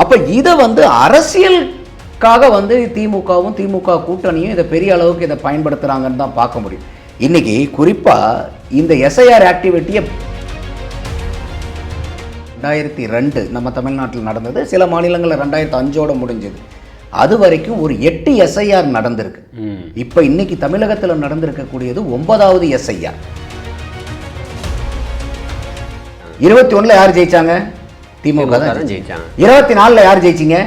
அப்போ இதை வந்து அரசியலுக்காக வந்து திமுகவும் திமுக கூட்டணியும் இதை பெரிய அளவுக்கு இதை பயன்படுத்துகிறாங்கன்னு தான் பார்க்க முடியும். இன்னைக்கு குறிப்பாக இந்த எஸ்ஐஆர் ஆக்டிவிட்டியை 2002 நம்ம தமிழ்நாட்டில் நடந்தது, சில மாநிலங்களில் 2005 முடிஞ்சது. அது வரைக்கும் ஒரு 8 எஸ்ஐஆர் நடந்திருக்கு. இப்போ இன்னைக்கு தமிழகத்தில் நடந்திருக்கக்கூடியது 9வது எஸ்ஐஆர். 21 யார் ஜெயிச்சாங்க? திமுக தான் ஜெயிச்சாங்க. 24 யார் ஜெயிச்சிங்க?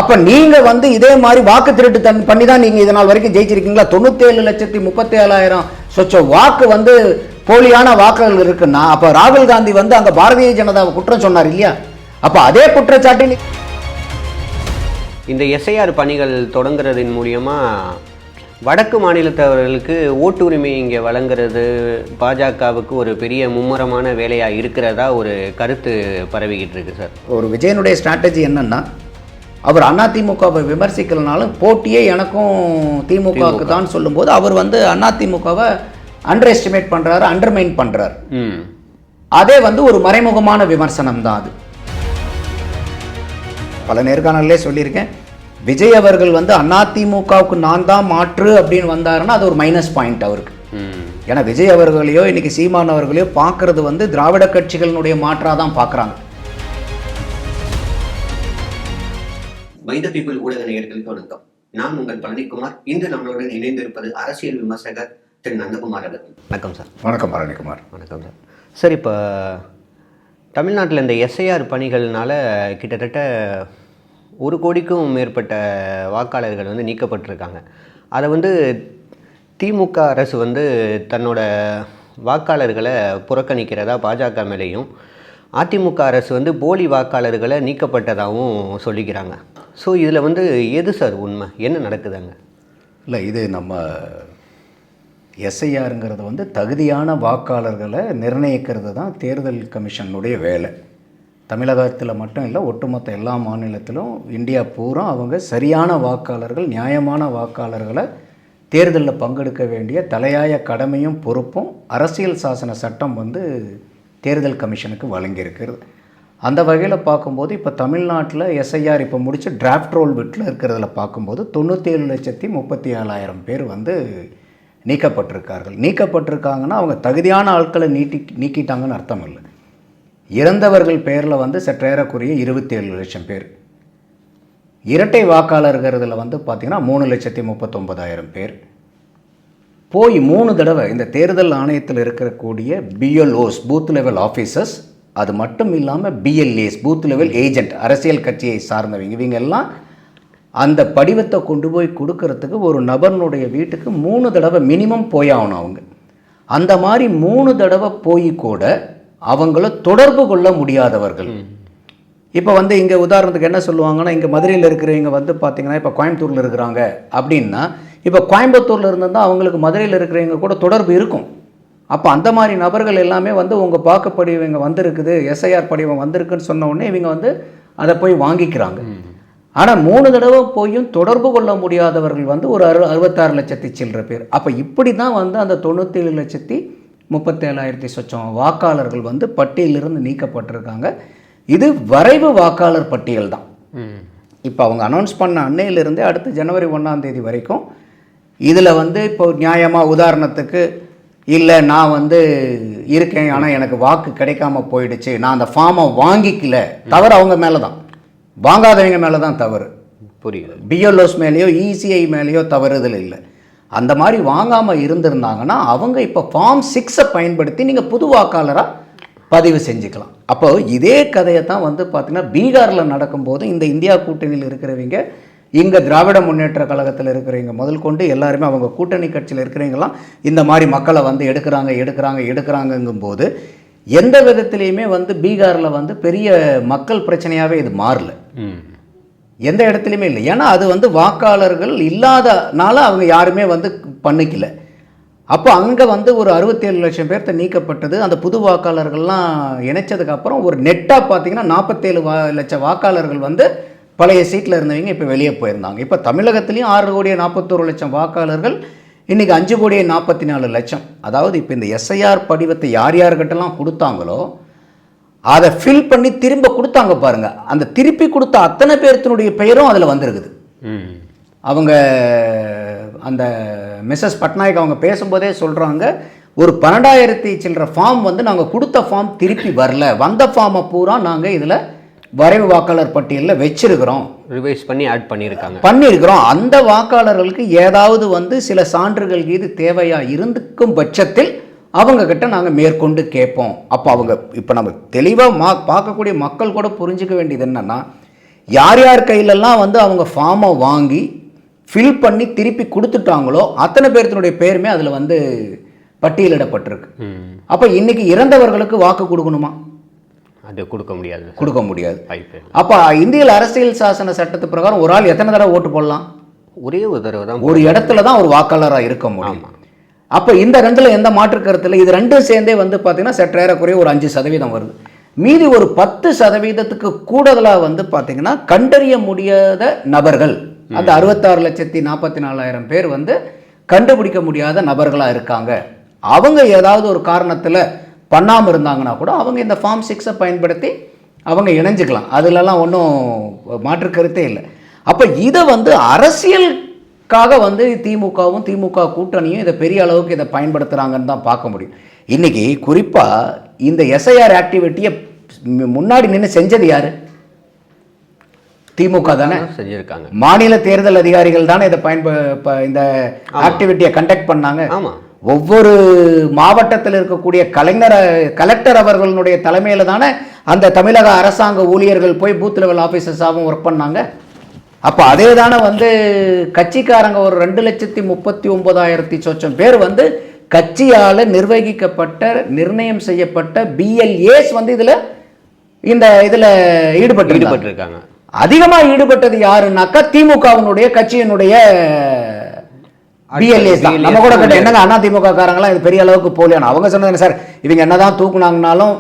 அப்ப நீங்க வந்து இதே மாதிரி வாக்கு திருட்டு பண்ணி தான் நீங்க இதனால் வரைக்கும் ஜெயிச்சிருக்கீங்களா? 97,37,000 சொச்ச வாக்கு வந்து போலியான வாக்குகள் இருக்குன்னா அப்ப ராகுல் காந்தி வந்து அங்க பாரதிய ஜனதாவை குற்றம் சொன்னார் இல்லையா? அப்ப அதே குற்றச்சாட்டு இந்த எஸ்ஐஆர் பணிகள் தொடங்குறதின் மூலியமா வடக்கு மாநிலத்தவர்களுக்கு ஓட்டு உரிமை இங்கே வழங்குறது பாஜகவுக்கு ஒரு பெரிய மும்முரமான வேலையாக இருக்கிறதா ஒரு கருத்து பரவிக்கிட்டு இருக்கு சார். ஒரு விஜயனுடைய ஸ்ட்ராட்டஜி என்னன்னா, அவர் அதிமுகவை விமர்சிக்கலனாலும் போட்டியே எனக்கும் திமுகவுக்கு தான் சொல்லும்போது அவர் வந்து அதிமுகவை அண்டர் எஸ்டிமேட் பண்றாரு, அண்டர்மைன் பண்றாரு. அதே வந்து ஒரு மறைமுகமான விமர்சனம் தான். அது பல நேர்காணலே சொல்லியிருக்கேன். விஜய் அவர்கள் வந்து அதிமுகவுக்கு நான் தான் மாற்று அப்படின்னு வந்தாருன்னா அது ஒரு மைனஸ் பாயிண்ட் அவருக்கு. ஏன்னா விஜய் அவர்களையோ இன்னைக்கு சீமான் அவர்களையோ பார்க்கறது வந்து திராவிட கட்சிகளினுடைய மாற்றா தான் பார்க்குறாங்க. வைத பீப்புள் ஊடக நேயர்களுக்கு வணக்கம். நான் உங்கள் பழனிக்குமார். இன்று நம்மளுடன் இணைந்திருப்பது அரசியல் விமர்சகர் திரு நந்தகுமார் அவர்கள். வணக்கம் சார். வணக்கம் பழனிக்குமார். வணக்கம் சார். சார், இப்போ தமிழ்நாட்டில் இந்த எஸ்ஐஆர் பணிகள்னால கிட்டத்தட்ட 1 கோடிக்கும் மேற்பட்ட வாக்காளர்கள் வந்து நீக்கப்பட்டிருக்காங்க. அதை வந்து திமுக அரசு வந்து தன்னோட வாக்காளர்களை புறக்கணிக்கிறதா பாஜக மேலேயும், அதிமுக அரசு வந்து போலி வாக்காளர்களை நீக்கப்பட்டதாகவும் சொல்லிக்கிறாங்க. ஸோ இதில் வந்து எது சார் உண்மை? என்ன நடக்குதுங்க? இல்லை, இது நம்ம எஸ்ஐஆருங்கிறது வந்து தகுதியான வாக்காளர்களை நிர்ணயிக்கிறது தான் தேர்தல் கமிஷனுடைய வேலை. தமிழகத்தில் மட்டும் இல்லை, ஒட்டுமொத்த எல்லா மாநிலத்திலும் இந்தியா பூரா அவங்க சரியான வாக்காளர்கள், நியாயமான வாக்காளர்களை தேர்தலில் பங்கெடுக்க வேண்டிய தலையாய கடமையும் பொறுப்பும் அரசியல் சாசன சட்டம் வந்து தேர்தல் கமிஷனுக்கு வழங்கியிருக்கிறது. அந்த வகையில் பார்க்கும்போது இப்போ தமிழ்நாட்டில் எஸ்ஐஆர் இப்போ முடிச்சு டிராஃப்ட் ரோல் விட்டில் இருக்கிறதுல பார்க்கும்போது 97,37,000 பேர் வந்து நீக்கப்பட்டிருக்கார்கள். நீக்கப்பட்டிருக்காங்கன்னா அவங்க தகுதியான ஆட்களை நீக்கிட்டாங்கன்னு அர்த்தம் இல்லை. இறந்தவர்கள் பேரில் வந்து சற்றேறக்குரிய 27 லட்சம் பேர். இரட்டை வாக்காளர்கிறதுல வந்து பார்த்திங்கன்னா 3,39,000 பேர் போய் 3 தடவை இந்த தேர்தல் ஆணையத்தில் இருக்கக்கூடிய பிஎல்ஓஸ் பூத் லெவல் ஆஃபீஸர்ஸ், அது மட்டும் இல்லாமல் பிஎல்ஏஸ் பூத் லெவல் ஏஜென்ட், அரசியல் கட்சியை சார்ந்தவங்க, இவங்க எல்லாம் அந்த படிவத்தை கொண்டு போய் கொடுக்கறதுக்கு ஒரு நபர்னுடைய வீட்டுக்கு 3 தடவை மினிமம் போயாகணும் அவங்க. அந்த மாதிரி 3 தடவை போய் கூட அவங்கள தொடர்பு கொள்ள முடியாதவர்கள். இப்போ வந்து இங்கே உதாரணத்துக்கு என்ன சொல்லுவாங்கன்னா, இங்கே மதுரையில் இருக்கிறவங்க வந்து பார்த்திங்கன்னா இப்போ கோயம்புத்தூரில் இருக்கிறாங்க அப்படின்னா, இப்போ கோயம்புத்தூரில் இருந்தால் அவங்களுக்கு மதுரையில் இருக்கிறவங்க கூட தொடர்பு இருக்கும். அப்போ அந்த மாதிரி நபர்கள் எல்லாமே வந்து உங்கள் வாக்குப்படிவம் இங்கே வந்திருக்குது, எஸ்ஐஆர் படிவம் வந்திருக்குன்னு சொன்ன உடனே இவங்க வந்து அதை போய் வாங்கிக்கிறாங்க. ஆனால் 3 தடவை போயும் தொடர்பு கொள்ள முடியாதவர்கள் வந்து ஒரு 66 லட்சத்தி சில்லற பேர். அப்போ இப்படி தான் வந்து அந்த 97,37,000 சொச்சம் வாக்காளர்கள் வந்து பட்டியலிருந்து நீக்கப்பட்டிருக்காங்க. இது வரைவு வாக்காளர் பட்டியல் தான். இப்போ அவங்க அனௌன்ஸ் பண்ண அன்னையிலிருந்தே அடுத்து ஜனவரி 1ஆம் தேதி வரைக்கும் இதில் வந்து இப்போ நியாயமாக உதாரணத்துக்கு இல்லை நான் வந்து இருக்கேன் ஆனால் எனக்கு வாக்கு கிடைக்காம போயிடுச்சு, நான் அந்த ஃபார்மை வாங்கிக்கல, தவறு அவங்க மேலே தான், வாங்காதவங்க மேலே தான் தவறு. புரியுது. பிஎல்ஓஸ் மேலேயோ இசிஐ மேலேயோ தவறுதல் இல்லை. அந்த மாதிரி வாங்காமல் இருந்திருந்தாங்கன்னா அவங்க இப்போ ஃபார்ம் 6 பயன்படுத்தி நீங்கள் புது வாக்காளராக பதிவு செஞ்சுக்கலாம். அப்போ இதே கதையை தான் வந்து பார்த்திங்கன்னா பீகாரில் நடக்கும்போது இந்த இந்தியா கூட்டணியில் இருக்கிறவங்க, இங்கே திராவிட முன்னேற்ற கழகத்தில் இருக்கிறவங்க முதல் கொண்டு எல்லாருமே அவங்க கூட்டணி கட்சியில் இருக்கிறவங்கலாம் இந்த மாதிரி மக்களை வந்து எடுக்கிறாங்கும்போது எந்த விதத்துலேயுமே வந்து பீகாரில் வந்து பெரிய மக்கள் பிரச்சனையாகவே இது மாறல, எந்த இடத்துலையுமே இல்லை. ஏன்னா அது வந்து வாக்காளர்கள் இல்லாதனால அவங்க யாருமே வந்து பண்ணிக்கல. அப்போ அங்கே வந்து ஒரு 67 லட்சம் பேர்த்த நீக்கப்பட்டது. அந்த புது வாக்காளர்கள்லாம் இணைச்சதுக்கப்புறம் ஒரு நெட்டாக பார்த்தீங்கன்னா 47 லட்சம் வாக்காளர்கள் வந்து பழைய சீட்டில் இருந்தவங்க இப்போ வெளியே போயிருந்தாங்க. இப்போ தமிழகத்துலேயும் 6,41,00,000 வாக்காளர்கள், இன்றைக்கி 5,44,00,000. அதாவது இப்போ இந்த எஸ்ஐஆர் படிவத்தை யார் யார்கிட்டலாம் கொடுத்தாங்களோ அதை ஃபில் பண்ணி திரும்ப கொடுத்தாங்க பாருங்க, அந்த திருப்பி கொடுத்த அத்தனை பேர்த்தினுடைய பெயரும் அதில் வந்திருக்குது. அவங்க அந்த மிஸ்ஸஸ் பட்நாயக் அவங்க பேசும்போதே சொல்கிறாங்க, ஒரு 12,000 சில்லற ஃபார்ம் வந்து நாங்கள் கொடுத்த ஃபார்ம் திருப்பி வரல, வந்த ஃபார்மை பூரா நாங்கள் இதில் வரைவு வாக்காளர் பட்டியலில் வச்சிருக்கிறோம், ரிவைஸ் பண்ணி ஆட் பண்ணியிருக்கிறோம். அந்த வாக்காளர்களுக்கு ஏதாவது வந்து சில சான்றுகள் இது தேவையாக இருந்துக்கும் பட்சத்தில் அவங்க கிட்ட நாங்கள் மேற்கொண்டு கேட்போம். அப்போ அவங்க இப்போ நம்ம தெளிவாக பார்க்கக்கூடிய மக்கள் கூட புரிஞ்சுக்க வேண்டியது என்னென்னா, யார் யார் கையிலெல்லாம் வந்து அவங்க ஃபார்மை வாங்கி ஃபில் பண்ணி திருப்பி கொடுத்துட்டாங்களோ அத்தனை பேர்த்தினுடைய பேருமே அதில் வந்து பட்டியலிடப்பட்டிருக்கு. அப்போ இன்னைக்கு இறந்தவர்களுக்கு வாக்கு கொடுக்கணுமா? அது கொடுக்க முடியாது. அப்போ இந்திய அரசியல் சாசன சட்டத்து பிரகாரம் ஒரு ஆள் எத்தனை தடவை ஓட்டு போடலாம்? ஒரே ஒரு தடவை தான். ஒரு இடத்துல தான் ஒரு வாக்காளராக இருக்க முடியும். அப்போ இந்த ரெண்டில் எந்த மாற்று கருத்தில் இது ரெண்டும் சேர்ந்தே வந்து பார்த்தீங்கன்னா சற்றேறக்குறைய ஒரு 5% வருது. மீதி ஒரு 10% கூடுதலாக வந்து பார்த்தீங்கன்னா கண்டறிய முடியாத நபர்கள், அந்த 66,44,000 பேர் வந்து கண்டுபிடிக்க முடியாத நபர்களாக இருக்காங்க. அவங்க ஏதாவது ஒரு காரணத்தில் பண்ணாமல் இருந்தாங்கன்னா கூட அவங்க இந்த ஃபார்ம் 6 பயன்படுத்தி அவங்க இணைஞ்சிக்கலாம். அதிலெல்லாம் ஒன்றும் மாற்று கருத்தே இல்லை. அப்போ இதை வந்து அரசியலுக்காக வந்து திமுகவும் திமுக கூட்டணியும் இதை பெரிய அளவுக்கு இதை பயன்படுத்துகிறாங்கன்னு தான் பார்க்க முடியும். இன்றைக்கி குறிப்பாக இந்த எஸ்ஐஆர் ஆக்டிவிட்டியை முன்னாடி நின்று செஞ்சது யார்? திமுக தானே செஞ்சுருக்காங்க. மாநில தேர்தல் அதிகாரிகள் தானே இதை இந்த ஆக்டிவிட்டியை கண்டக்ட் பண்ணாங்க. ஆமாம். ஒவ்வொரு மாவட்டத்தில் இருக்கக்கூடிய கலெக்டர் அவர்களுடைய தலைமையில் தானே அந்த தமிழக அரசாங்க ஊழியர்கள் போய் பூத் லெவல் ஆஃபீஸர்ஸாகவும் ஒர்க் பண்ணாங்க. அப்போ அதே தானே வந்து கட்சிக்காரங்க ஒரு 2,39,000 சொச்சம் பேர் வந்து கட்சியால் நிர்வகிக்கப்பட்ட நிர்ணயம் செய்யப்பட்ட BLAs வந்து இதில் ஈடுபட்டிருக்காங்க. அதிகமாக ஈடுபட்டது யாருன்னாக்கா திமுகவினுடைய கட்சியினுடைய BLAs தான். நம்ம கூட கேட்ட என்னங்க அண்ணா திமுக காரங்களாம் இது பெரிய அளவுக்கு போலியான, அவங்க சொன்னது சார் இவங்க என்னதான் தூக்குனாங்கனாலும்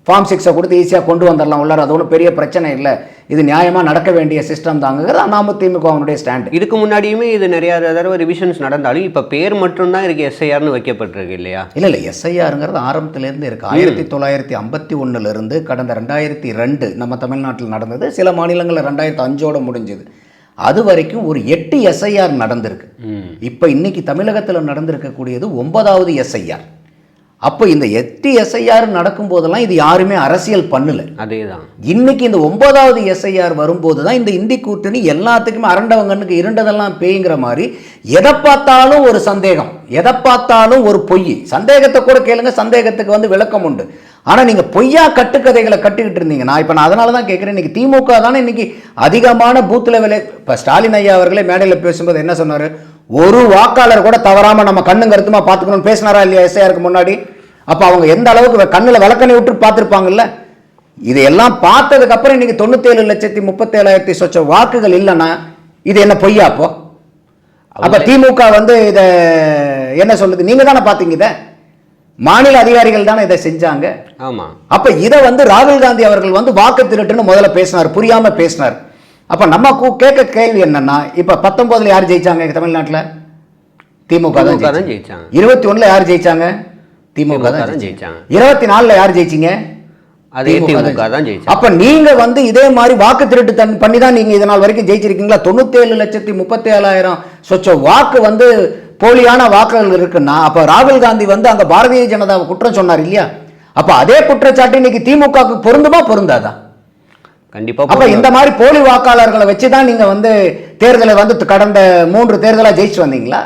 ஃபார்ம் 6 கொடுத்து ஈஸியாக கொண்டு வந்துடலாம் உள்ளார, அது ஒன்றும் பெரிய பிரச்சனை இல்லை, இது நியாயமாக நடக்க வேண்டிய சிஸ்டம் தாங்கிறது அண்ணாம திமுகவினுடைய ஸ்டாண்டு. இதுக்கு முன்னாடியுமே இது நிறையா தடவை ரிவிஷன்ஸ் நடந்தாலும் இப்போ பேர் மட்டும்தான் இருக்குது, எஸ்ஐஆர்னு வைக்கப்பட்டிருக்கு இல்லையா? இல்லை எஸ்ஐஆருங்கிறது ஆரம்பத்துலேருந்து இருக்குது. 1951 கடந்த 2002 நம்ம தமிழ்நாட்டில் நடந்தது, சில மாநிலங்களில் 2005 முடிஞ்சது. அது வரைக்கும் ஒரு 8 எஸ்ஐஆர் நடந்திருக்கு. இப்போ இன்னைக்கு தமிழகத்தில் நடந்திருக்கக்கூடியது 9வது எஸ்ஐஆர். அப்போ இந்த 8 எஸ்ஐஆர் நடக்கும் போதெல்லாம் இது யாருமே அரசியல் பண்ணல. அதேதான் இன்னைக்கு இந்த 9வது எஸ்ஐஆர் வரும்போது தான் இந்த இந்தி கூட்டணி எல்லாத்துக்குமே அரண்டவங்கன்னுக்கு இருண்டதெல்லாம் பேய்ங்கிற மாதிரி எதை பார்த்தாலும் ஒரு சந்தேகம், எதை பார்த்தாலும் ஒரு பொய். சந்தேகத்தை கூட கேளுங்க, சந்தேகத்துக்கு வந்து விளக்கம் உண்டு. ஆனால் நீங்கள் பொய்யா கட்டுக்கதைகளை கட்டிக்கிட்டு இருந்தீங்கன்னா, இப்போ நான் அதனால தான் கேட்குறேன், இன்றைக்கி திமுக தானே இன்றைக்கி அதிகமான பூத் லெவலில். இப்போ ஸ்டாலின் ஐயா அவர்களே மேடையில் பேசும்போது என்ன சொன்னார்? ஒரு வாக்காளர் கூட தவறாமல் நம்ம கண்ணு கருத்துமா பார்த்துக்கணும்னு பேசினாரா இல்லையா எஸ்ஐஆருக்கு முன்னாடி? அப்போ அவங்க எந்த அளவுக்கு கண்ணில் விளக்கணை விட்டு பார்த்துருப்பாங்கல்ல. இதையெல்லாம் பார்த்ததுக்கு அப்புறம் இன்னைக்கு 97,37,000 சொச்ச வாக்குகள் இல்லைன்னா இது என்ன பொய்யா? அப்போ திமுக வந்து இதை என்ன சொல்லுது? நீங்கள் தானே பார்த்தீங்க, இதை மாநில அதிகாரிகள் தானே இதை செஞ்சாங்க. ஆமா. அப்ப இதை வந்து ராகுல் காந்தி அவர்கள் வந்து வாக்கு திருட்டுன்னு முதல்ல பேசினார், புரியாம பேசினார். அப்ப நம்ம கேட்க கேள்வி என்னன்னா, இப்ப 19 யார் ஜெயிச்சாங்க தமிழ்நாட்டில்? திமுக தான் ஜெயிச்சாங்க. 21 யார் ஜெயிச்சாங்க? திமுக தான் ஜெயிச்சாங்க. 24 யார் ஜெயிச்சீங்க? அதே திமுக தான் ஜெயிச்சாங்க. அப்ப நீங்க வந்து இதே மாதிரி வாக்கு திருட்டு பண்ணி தான் நீங்க இதனால் வரைக்கும் ஜெயிச்சிருக்கீங்களா? 97,37,000 சொச்ச வாக்கு வந்து போலியான வாக்குகள் இருக்குன்னா, அப்ப ராகுல் காந்தி வந்து அங்க பாரதிய ஜனதாவை குற்றம் சொன்னார் இல்லையா? அப்ப அதே குற்றச்சாட்டு இன்னைக்கு திமுகவுக்கு பொருந்துமா பொருந்தாதா? கண்டிப்பா. அப்ப இந்த மாதிரி போலி வாக்காளர்களை வச்சுதான் நீங்க வந்து தேர்தலை வந்து கடந்த 3 தேர்தலா ஜெயிச்சு வந்தீங்களா?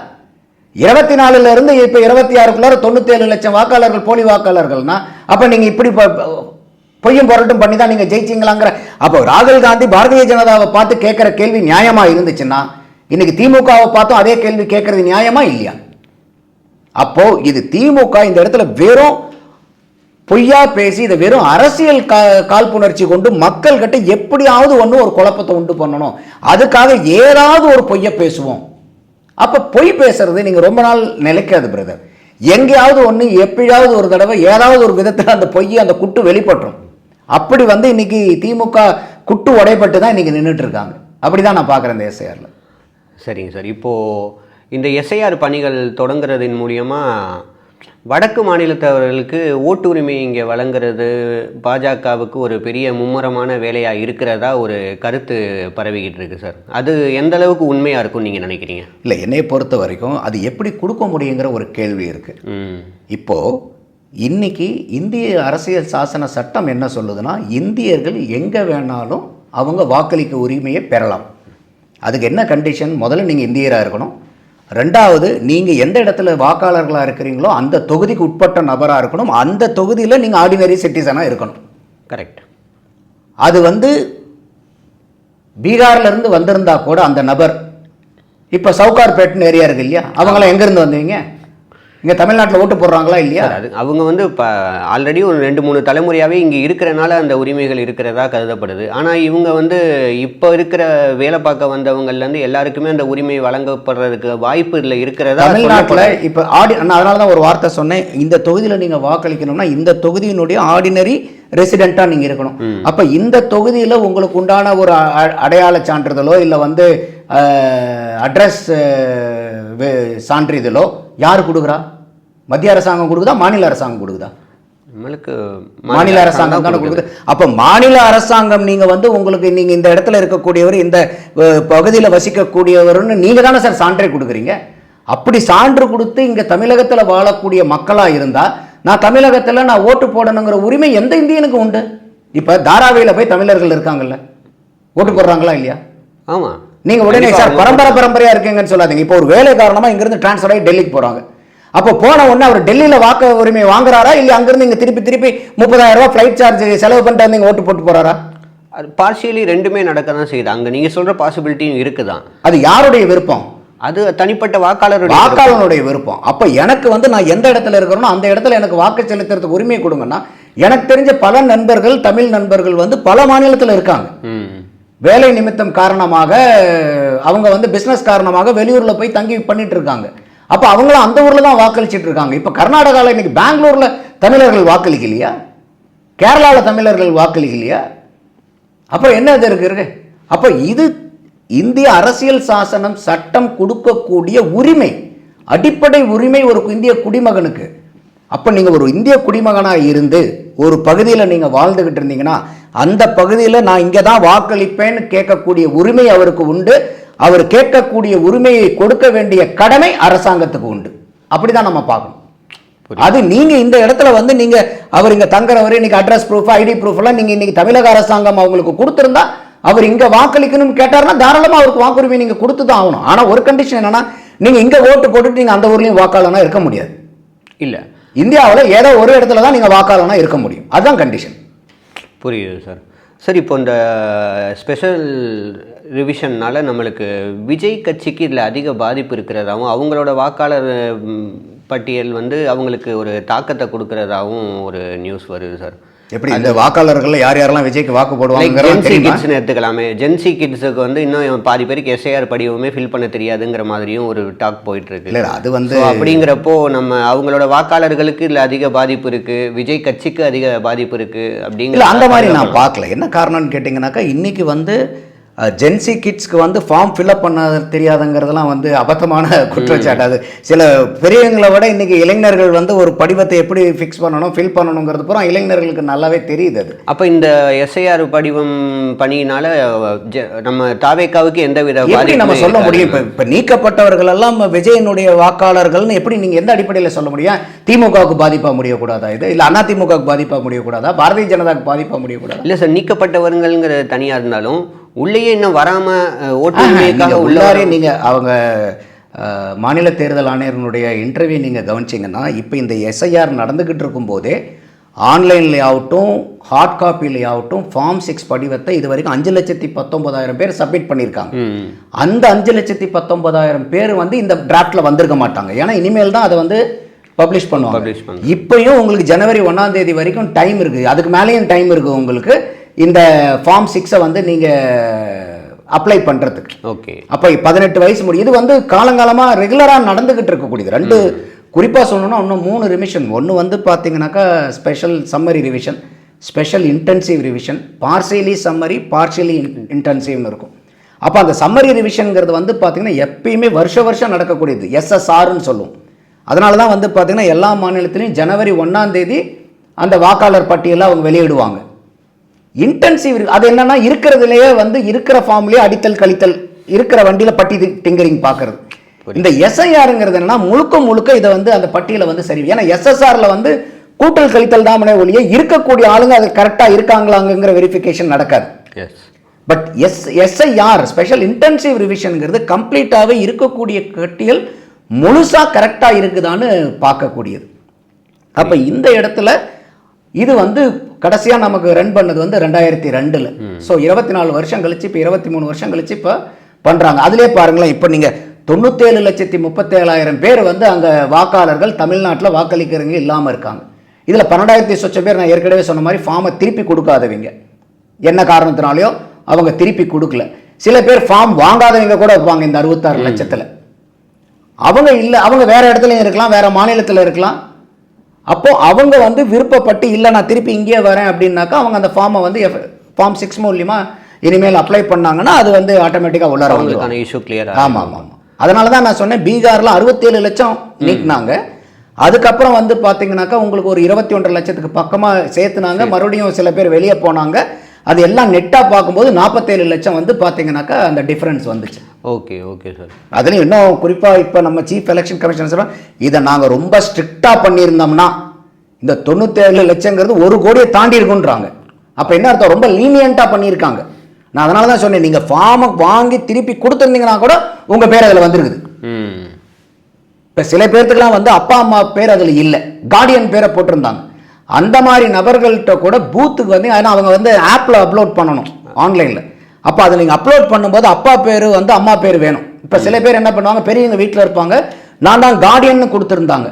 24 இருந்து இப்ப 26 97 லட்சம் வாக்காளர்கள் போலி வாக்காளர்கள்னா, அப்ப நீங்க இப்படி பொய்யும் பொருட்டும் பண்ணி தான் நீங்க ஜெயிச்சீங்களாங்கிற. அப்போ ராகுல் காந்தி பாரதிய ஜனதாவை பார்த்து கேட்கிற கேள்வி நியாயமா இருந்துச்சுன்னா, இன்னைக்கு திமுகவை பார்த்தும் அதே கேள்வி கேட்கறது நியாயமா இல்லையா? அப்போ இது திமுக இந்த இடத்துல வெறும் பொய்யா பேசி இதை வெறும் அரசியல் காழ்ப்புணர்ச்சி கொண்டு மக்கள் கிட்ட எப்படியாவது ஒன்று ஒரு குழப்பத்தை உண்டு பண்ணணும், அதுக்காக ஏதாவது ஒரு பொய்யை பேசுவோம். அப்போ பொய் பேசுறது நீங்க ரொம்ப நாள் நிலைக்காது பிரதர். எங்கேயாவது ஒன்று எப்பயாவது ஒரு தடவை ஏதாவது ஒரு விதத்தில் அந்த பொய் அந்த குட்டு வெளிப்பட்டுரும். அப்படி வந்து இன்னைக்கு திமுக குட்டு உடைப்பட்டு தான் இன்னைக்கு நின்றுட்டு இருக்காங்க. அப்படிதான் நான் பார்க்குறேன் இந்த எஸ்ஐஆரில். சரிங்க சார். இப்போது இந்த எஸ்ஐஆர் பணிகள் தொடங்குறதின் மூலியமாக வடக்கு மாநிலத்தவர்களுக்கு ஓட்டு உரிமை இங்கே வழங்குறது பாஜகவுக்கு ஒரு பெரிய மும்முரமான வேலையாக இருக்கிறதா ஒரு கருத்து பரவிக்கிட்டு இருக்கு சார். அது எந்த அளவுக்கு உண்மையாக இருக்கும்னு நீங்கள் நினைக்கிறீங்க? இல்லை, என்னை பொறுத்த வரைக்கும் அது எப்படி கொடுக்க முடியுங்கிற ஒரு கேள்வி இருக்குது. இப்போது இன்னைக்கு இந்திய அரசியல் சாசன சட்டம் என்ன சொல்லுதுன்னா, இந்தியர்கள் எங்கே வேணாலும் அவங்க வாக்களிக்க உரிமையை பெறலாம். அதுக்கு என்ன கண்டிஷன்? முதல்ல நீங்கள் இந்தியராக இருக்கணும். ரெண்டாவது, நீங்கள் எந்த இடத்துல வாக்காளர்களாக இருக்கிறீங்களோ அந்த தொகுதிக்கு உட்பட்ட நபராக இருக்கணும். அந்த தொகுதியில் நீங்கள் ஆர்டினரி சிட்டிசனாக இருக்கணும். கரெக்ட். அது பீகார்லேருந்து வந்திருந்தா கூட அந்த நபர், இப்போ சவுகார்பேட்னு ஏரியா இருக்கு இல்லையா, அவங்களாம் எங்கேருந்து வந்தீங்க? இங்கே தமிழ்நாட்டில் ஓட்டு போடுறாங்களா இல்லையா? அது அவங்க இப்போ ஆல்ரெடி ஒரு 2-3 தலைமுறையாகவே இங்கே இருக்கிறனால அந்த உரிமைகள் இருக்கிறதா கருதப்படுது. ஆனால் இவங்க இப்போ இருக்கிற வேலை பார்க்க வந்தவங்கலேருந்து எல்லாருக்குமே அந்த உரிமை வழங்கப்படுறதுக்கு வாய்ப்பு இல்லை இருக்கிறதா தமிழ்நாட்டில் இப்போ நான் அதனால தான் ஒரு வார்த்தை சொன்னேன், இந்த தொகுதியில் நீங்கள் வாக்களிக்கணும்னா இந்த தொகுதியினுடைய ஆர்டினரி ரெசிடெண்ட்டாக நீங்கள் இருக்கணும். அப்போ இந்த தொகுதியில் உங்களுக்கு உண்டான ஒரு அடையாள சான்றிதழோ இல்லை அட்ரஸ் சான்றிதழோ யார் கொடுக்குறா? மத்திய அரசாங்கம் கொடுக்குதா, மாநில அரசாங்கம் கொடுக்குதா? நம்மளுக்கு மாநில அரசாங்கம் தானே கொடுக்குது. அப்போ மாநில அரசாங்கம் உங்களுக்கு நீங்கள் இந்த இடத்துல இருக்கக்கூடியவர், இந்த பகுதியில் வசிக்கக்கூடியவர்னு நீங்கள் தானே சார் சான்றே கொடுக்குறீங்க. அப்படி சான்று கொடுத்து இங்கே தமிழகத்தில் வாழக்கூடிய மக்களாக இருந்தால் நான் தமிழகத்தில் நான் ஓட்டு போடணுங்கிற உரிமை எந்த இந்தியனுக்கு உண்டு? இப்போ தாராவியில் போய் தமிழர்கள் இருக்காங்கல்ல, ஓட்டு போடுறாங்களா இல்லையா? ஆமாம். நீங்கள் உடனே சார் பரம்பரையாக இருக்கீங்கன்னு சொல்லாதீங்க. இப்போ ஒரு வேலை காரணமாக இங்கேருந்து டிரான்ஸ்ஃபர் ஆகி டெல்லிக்கு போகிறாங்க. அப்போ போன உடனே அவர் டெல்லியில் வாக்கு உரிமை வாங்குறாரா இல்லை அங்கேருந்து இங்கே திருப்பி 30,000 ரூபா ஃப்ளைட் சார்ஜ் செலவு பண்ணிட்டு வந்து இங்கே ஓட்டு போட்டு போகிறாரா? அது பார்ஷியலி ரெண்டுமே நடக்க தான் செய்யுது. அங்கே நீங்கள் சொல்கிற பாசிபிலிட்டியும் இருக்குதான். அது யாருடைய விருப்பம்? அது தனிப்பட்ட வாக்காளருடைய விருப்பம். அப்போ எனக்கு நான் எந்த இடத்துல இருக்கிறேனோ அந்த இடத்துல எனக்கு வாக்கு செலுத்துறதுக்கு உரிமை கொடுங்கன்னா, எனக்கு தெரிஞ்ச பல நண்பர்கள், தமிழ் நண்பர்கள் பல மாநிலத்தில் இருக்காங்க. வேலை நிமித்தம் காரணமாக அவங்க பிஸ்னஸ் காரணமாக வெளியூரில் போய் தங்கி பண்ணிட்டு இருக்காங்க. அப்போ அவங்களும் அந்த ஊரில் தான் வாக்களிச்சுட்டு இருக்காங்க. இப்போ கர்நாடகாவில் இன்னைக்கு பெங்களூரில் தமிழர்கள் வாக்களிக்கலையா? கேரளாவில் தமிழர்கள் வாக்களிக்கலையா? அப்புறம் என்ன இது இருக்கு? அப்போ இது இந்திய அரசியல் சாசனம் சட்டம் கொடுக்கக்கூடிய உரிமை, அடிப்படை உரிமை ஒரு இந்திய குடிமகனுக்கு. அப்போ நீங்கள் ஒரு இந்திய குடிமகனாக இருந்து ஒரு பகுதியில் நீங்கள் வாழ்ந்துக்கிட்டு இருந்தீங்கன்னா அந்த பகுதியில் நான் இங்கே தான் வாக்களிப்பேன்னு கேட்கக்கூடிய உரிமை அவருக்கு உண்டு. அவர் கேட்கக்கூடிய உரிமையை கொடுக்க வேண்டிய கடமை அரசாங்கத்துக்கு உண்டு. அப்படிதான் நம்ம பார்க்கணும். அது நீங்க இந்த இடத்துல நீங்க அவர் இங்க தங்குறவரை இன்னைக்கு அட்ரஸ் ப்ரூஃப், ஐடி ப்ரூஃப் எல்லாம் நீங்க இன்னைக்கு தமிழக அரசாங்கம் அவங்களுக்கு கொடுத்திருந்தா அவர் இங்க வாக்களிக்கணும்னு கேட்டாருன்னா தாராளமா அவருக்கு வாக்குரிமை நீங்க கொடுத்து தான் ஆகணும். ஆனா ஒரு கண்டிஷன் என்னன்னா, நீங்க இங்க ஓட்டு போட்டுட்டு நீங்க அந்த ஊர்லயும் வாக்காளனா இருக்க முடியாது. இல்ல, இந்தியாவில் ஏதோ ஒரு இடத்துல தான் நீங்க வாக்காளனா இருக்க முடியும். அதுதான் கண்டிஷன். புரியுது சார். சார், இப்போ இந்த ஸ்பெஷல் ரிவிஷன்னால நம்மளுக்கு விஜய் கட்சிக்கு இதில் அதிக பாதிப்பு இருக்கிறதாகவும் அவங்களோட வாக்காளர் பட்டியல் அவங்களுக்கு ஒரு தாக்கத்தை கொடுக்கறதாகவும் ஒரு நியூஸ் வருது சார். எப்படி இந்த வாக்காளர்கள் யார் யாரெல்லாம் விஜய்க்கு வாக்கு போடுவாங்க? ஜென்சி கிட்ஸ்னு எடுத்துக்கலாமே. ஜென்சி கிட்ஸுக்கு இன்னும் பாதி பேருக்கு எஸ்ஐஆர் படிவமே ஃபில் பண்ண தெரியாதுங்கிற மாதிரியும் ஒரு டாக் போயிட்டு இருக்கு. இல்லை, அது அப்படிங்கிறப்போ நம்ம அவங்களோட வாக்காளர்களுக்கு இதில் அதிக பாதிப்பு இருக்கு, விஜய் கட்சிக்கு அதிக பாதிப்பு இருக்கு அப்படிங்கிற அந்த மாதிரி நான் பார்க்கல. என்ன காரணம்னு கேட்டிங்கனாக்கா, இன்னைக்கு ஜென்சி கிட்ஸ்க்கு ஃபார்ம் ஃபில்அப் பண்ண தெரியாதுங்கிறதுலாம் அபத்தமான குற்றச்சாட்டு. அது சில பெரியவங்களை விட இன்னைக்கு இளைஞர்கள் ஒரு படிவத்தை எப்படி ஃபிக்ஸ் பண்ணணும், ஃபில் பண்ணணுங்கிறது பூரா இளைஞர்களுக்கு நல்லாவே தெரியுது. அது அப்போ இந்த எஸ்ஐஆர் படிவம் பணியினால நம்ம தாவேக்காவுக்கு எந்த வித எப்படி நம்ம சொல்ல முடியும்? இப்போ நீக்கப்பட்டவர்கள் எல்லாம் விஜயனுடைய வாக்காளர்கள்னு எப்படி நீங்கள் எந்த அடிப்படையில் சொல்ல முடியும்? திமுகவுக்கு பாதிப்பாக முடியக்கூடாதா? இது இல்லை அதிமுகவுக்கு பாதிப்பாக முடியக்கூடாதா? பாரதிய ஜனதாவுக்கு பாதிப்பாக முடியக்கூடாதா? இல்லை சார், நீக்கப்பட்டவர்கள்ங்கிற தனியாக இருந்தாலும் உள்ளேயே இன்னும் வராமல் ஓட்டு உள்ளாரே நீங்கள் அவங்க மாநில தேர்தல் ஆணையர்களுடைய இன்டர்வியூ நீங்கள் கவனிச்சிங்கன்னா, இப்போ இந்த எஸ்ஐஆர் நடந்துக்கிட்டு இருக்கும்போதே ஆன்லைன்லே ஆகட்டும் ஹார்ட் காப்பிலே ஆகட்டும் ஃபார்ம் 6 படிவத்தை இது வரைக்கும் 5,19,000 பேர் சப்மிட் பண்ணியிருக்காங்க. அந்த 5,19,000 பேர் இந்த டிராஃப்டில் வந்திருக்க மாட்டாங்க. ஏன்னா இனிமேல் தான் அதை பப்ளிஷ் பண்ணுவாங்க. இப்போயும் உங்களுக்கு ஜனவரி 1ஆம் தேதி வரைக்கும் டைம் இருக்குது. அதுக்கு மேலேயும் டைம் இருக்குது உங்களுக்கு இந்த ஃபார்ம் 6 நீங்கள் அப்ளை பண்ணுறதுக்கு. ஓகே. அப்போ 18 வயசு முடியும். இது காலங்காலமாக ரெகுலராக நடந்துக்கிட்டு இருக்கக்கூடியது. ரெண்டு குறிப்பாக சொல்லணும்னா இன்னும் 3 ரிவிஷன். ஒன்று பார்த்தீங்கன்னாக்கா special summary revision, special intensive revision, partially summary, partially இன்டென்சிவ்னு இருக்கும். அப்போ அந்த சம்மரி ரிவிஷனுங்கிறது பார்த்தீங்கன்னா எப்பயுமே வருஷம் நடக்கக்கூடியது. எஸ்எஸ்ஆர்னு சொல்லுவோம். அதனால தான் வந்து பார்த்திங்கன்னா எல்லா மாநிலத்திலையும் ஜனவரி 1ஆம் தேதி அந்த வாக்காளர் பட்டியலை அவங்க வெளியிடுவாங்க. இன்டென்சிவ் அது என்னன்னா இருக்கிறதுலையே வந்து இருக்கிற ஃபார்ம்லேயே அடித்தல் கழித்தல் இருக்கிற வண்டியில் பட்டி டிங்கரிங் பார்க்கறது. இந்த எஸ்ஐஆருங்கிறது என்னன்னா முழுக்க முழுக்க இதை வந்து அந்த பட்டியலை வந்து சரி. ஏன்னா எஸ்எஸ்ஆரில் வந்து கூட்டல் கழித்தல் தாமனே ஒழிய இருக்கக்கூடிய ஆளுங்க அது கரெக்டாக இருக்காங்களாங்கிற வெரிஃபிகேஷன் நடக்காது. பட் எஸ்ஐஆர் ஸ்பெஷல் இன்டென்சிவ் ரிவிஷனுங்கிறது கம்ப்ளீட்டாகவே இருக்கக்கூடிய பட்டியல் முழுசாக கரெக்டாக இருக்குதான்னு பார்க்கக்கூடியது. அப்போ இந்த இடத்துல இது வந்து கடைசியாக நமக்கு ரன் பண்ணது வந்து 2002. ஸோ 24 வருஷம் கழிச்சு இப்போ 23 வருஷம் கழிச்சு இப்போ பண்ணுறாங்க. அதிலே பாருங்களேன், இப்போ நீங்கள் 97,37,000 பேர் வந்து அங்கே வாக்காளர்கள் தமிழ்நாட்டில் வாக்களிக்கிறவங்க இல்லாமல் இருக்காங்க. இதில் 12,000 சொச்சம் பேர் நான் ஏற்கனவே சொன்ன மாதிரி ஃபார்மை திருப்பி கொடுக்காதவங்க, என்ன காரணத்தினாலையோ அவங்க திருப்பி கொடுக்கல. சில பேர் ஃபார்ம் வாங்காதவங்க கூட இருப்பாங்க இந்த 66 லட்சத்தில். அவங்க இல்லை, அவங்க வேற இடத்துலையும் இருக்கலாம், வேற மாநிலத்தில் இருக்கலாம். அப்போ அவங்க வந்து விருப்பப்பட்டு இல்லை நான் திருப்பி இங்கே வரேன் அப்படின்னாக்கா அவங்க அந்த ஃபார்மை வந்து ஃபார்ம் 6 மூலியமா இனிமேல் அப்ளை பண்ணாங்கன்னா அது வந்து ஆட்டோமேட்டிக்காக உள்ளார வந்து இஷ்யூ கிளியர். ஆமாம் ஆமாம். அதனால தான் நான் சொன்னேன் பீகாரில் 67 லட்சம் நீக்கினாங்க. அதுக்கப்புறம் வந்து பார்த்தீங்கன்னாக்கா உங்களுக்கு ஒரு 21 லட்சத்துக்கு பக்கமாக சேர்த்துனாங்க. மறுபடியும் சில பேர் வெளியே போனாங்க. அது எல்லாம் நெட்டாக பார்க்கும்போது 47 லட்சம் வந்து பார்த்தீங்கன்னாக்கா அந்த டிஃப்ரென்ஸ் வந்துச்சு. Okay okay sir. அதுலேயும் இன்னும் குறிப்பாக இப்போ நம்ம சீஃப் எலெக்ஷன் கமிஷன் சொல்கிறோம், இதை நாங்கள் ரொம்ப ஸ்ட்ரிக்டாக பண்ணியிருந்தோம்னா இந்த 97 லட்சங்கிறது 1 கோடியை தாண்டி இருக்குன்றாங்க. அப்போ என்ன அர்த்தம், ரொம்ப லீனியண்ட்டாக பண்ணியிருக்காங்க. நான் அதனால தான் சொன்னேன், நீங்கள் ஃபார்மை வாங்கி திருப்பி கொடுத்துருந்தீங்கன்னா கூட உங்கள் பேர் அதில் வந்துருக்குது. இப்போ சில பேர்த்துக்கெல்லாம் வந்து அப்பா அம்மா பேர் அதில் இல்லை, கார்டியன் பேரை போட்டிருந்தாங்க. அந்த மாதிரி நபர்கள்ட்ட கூட பூத்துக்கு வந்து ஏன்னா அவங்க வந்து ஆப்பில் அப்லோட் பண்ணணும் ஆன்லைனில். அப்போ அதை நீங்கள் அப்லோட் பண்ணும்போது அப்பா பேர் வந்து அம்மா பேர் வேணும். இப்போ சில பேர் என்ன பண்ணுவாங்க, பெரியவங்க வீட்டில் இருப்பாங்க, நான் தான் கார்டியன்னு கொடுத்துருந்தாங்க.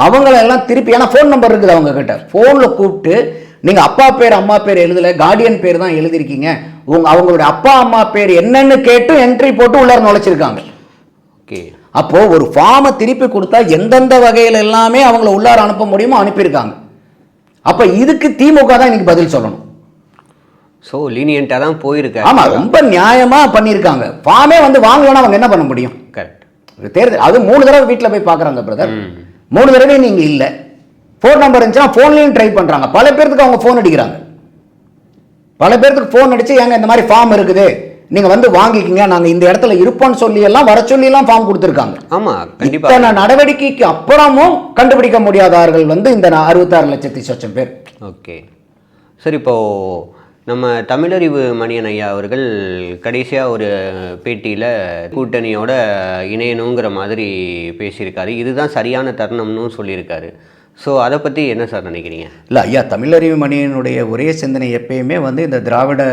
அவங்களெல்லாம் திருப்பி ஏன்னா ஃபோன் நம்பர் இருக்குது அவங்க கிட்ட, ஃபோனில் கூப்பிட்டு நீங்கள் அப்பா பேர் அம்மா பேர் எழுதலை, கார்டியன் பேர் தான் எழுதிருக்கீங்க, அவங்களுடைய அப்பா அம்மா பேர் என்னன்னு கேட்டு என்ட்ரி போட்டு உள்ளார நுழைச்சிருக்காங்க. ஓகே. அப்போது ஒரு ஃபார்மை திருப்பி கொடுத்தா எந்தெந்த வகையில் எல்லாமே அவங்கள உள்ளார அனுப்ப முடியுமோ அனுப்பியிருக்காங்க. அப்போ இதுக்கு திமுக தான் இன்னைக்கு பதில் சொல்லணும். ஸோ லீனியண்ட்டாக தான் போயிருக்காங்க. ஆமாம், ரொம்ப நியாயமாக பண்ணியிருக்காங்க. ஃபார்மே வந்து வாங்கலன்னா அவங்க என்ன பண்ண முடியும்? கரெக்ட். தேர்தல் அது 3 தடவை வீட்டில் போய் பார்க்குறாங்க பிரதர். 3 தடவை நீங்கள் இல்லை, ஃபோன் நம்பர் இருந்துச்சுன்னா ஃபோன்லேயும் ட்ரை பண்ணுறாங்க. பல பேர்த்துக்கு அவங்க ஃபோன் அடிக்கிறாங்க. பல பேர்த்துக்கு ஃபோன் அடிச்சு ஏங்க இந்த மாதிரி ஃபார்ம் இருக்குது நீங்கள் வந்து வாங்கிக்கிங்க, நாங்கள் இந்த இடத்துல இருப்போம்னு சொல்லி எல்லாம் வர சொல்லி எல்லாம் ஃபார்ம் கொடுத்துருக்காங்க. ஆமாம், இத்தனை நடவடிக்கைக்கு அப்புறமும் கண்டுபிடிக்க முடியாதவர்கள் வந்து இந்த 66 லட்சத்தி சொச்சம் பேர். Okay sir. இப்போது நம்ம தமிழறிவு மணியன் ஐயா அவர்கள் கடைசியாக ஒரு பேட்டியில் கூட்டணியோட இணையணுங்கிற மாதிரி பேசியிருக்காரு. இதுதான் சரியான தருணம்னு சொல்லியிருக்காரு. ஸோ அதை பற்றி என்ன சார் நினைக்கிறீங்க? இல்லை ஐயா, தமிழறிவு மணியனுடைய ஒரே சிந்தனை எப்பயுமே வந்து இந்த திராவிட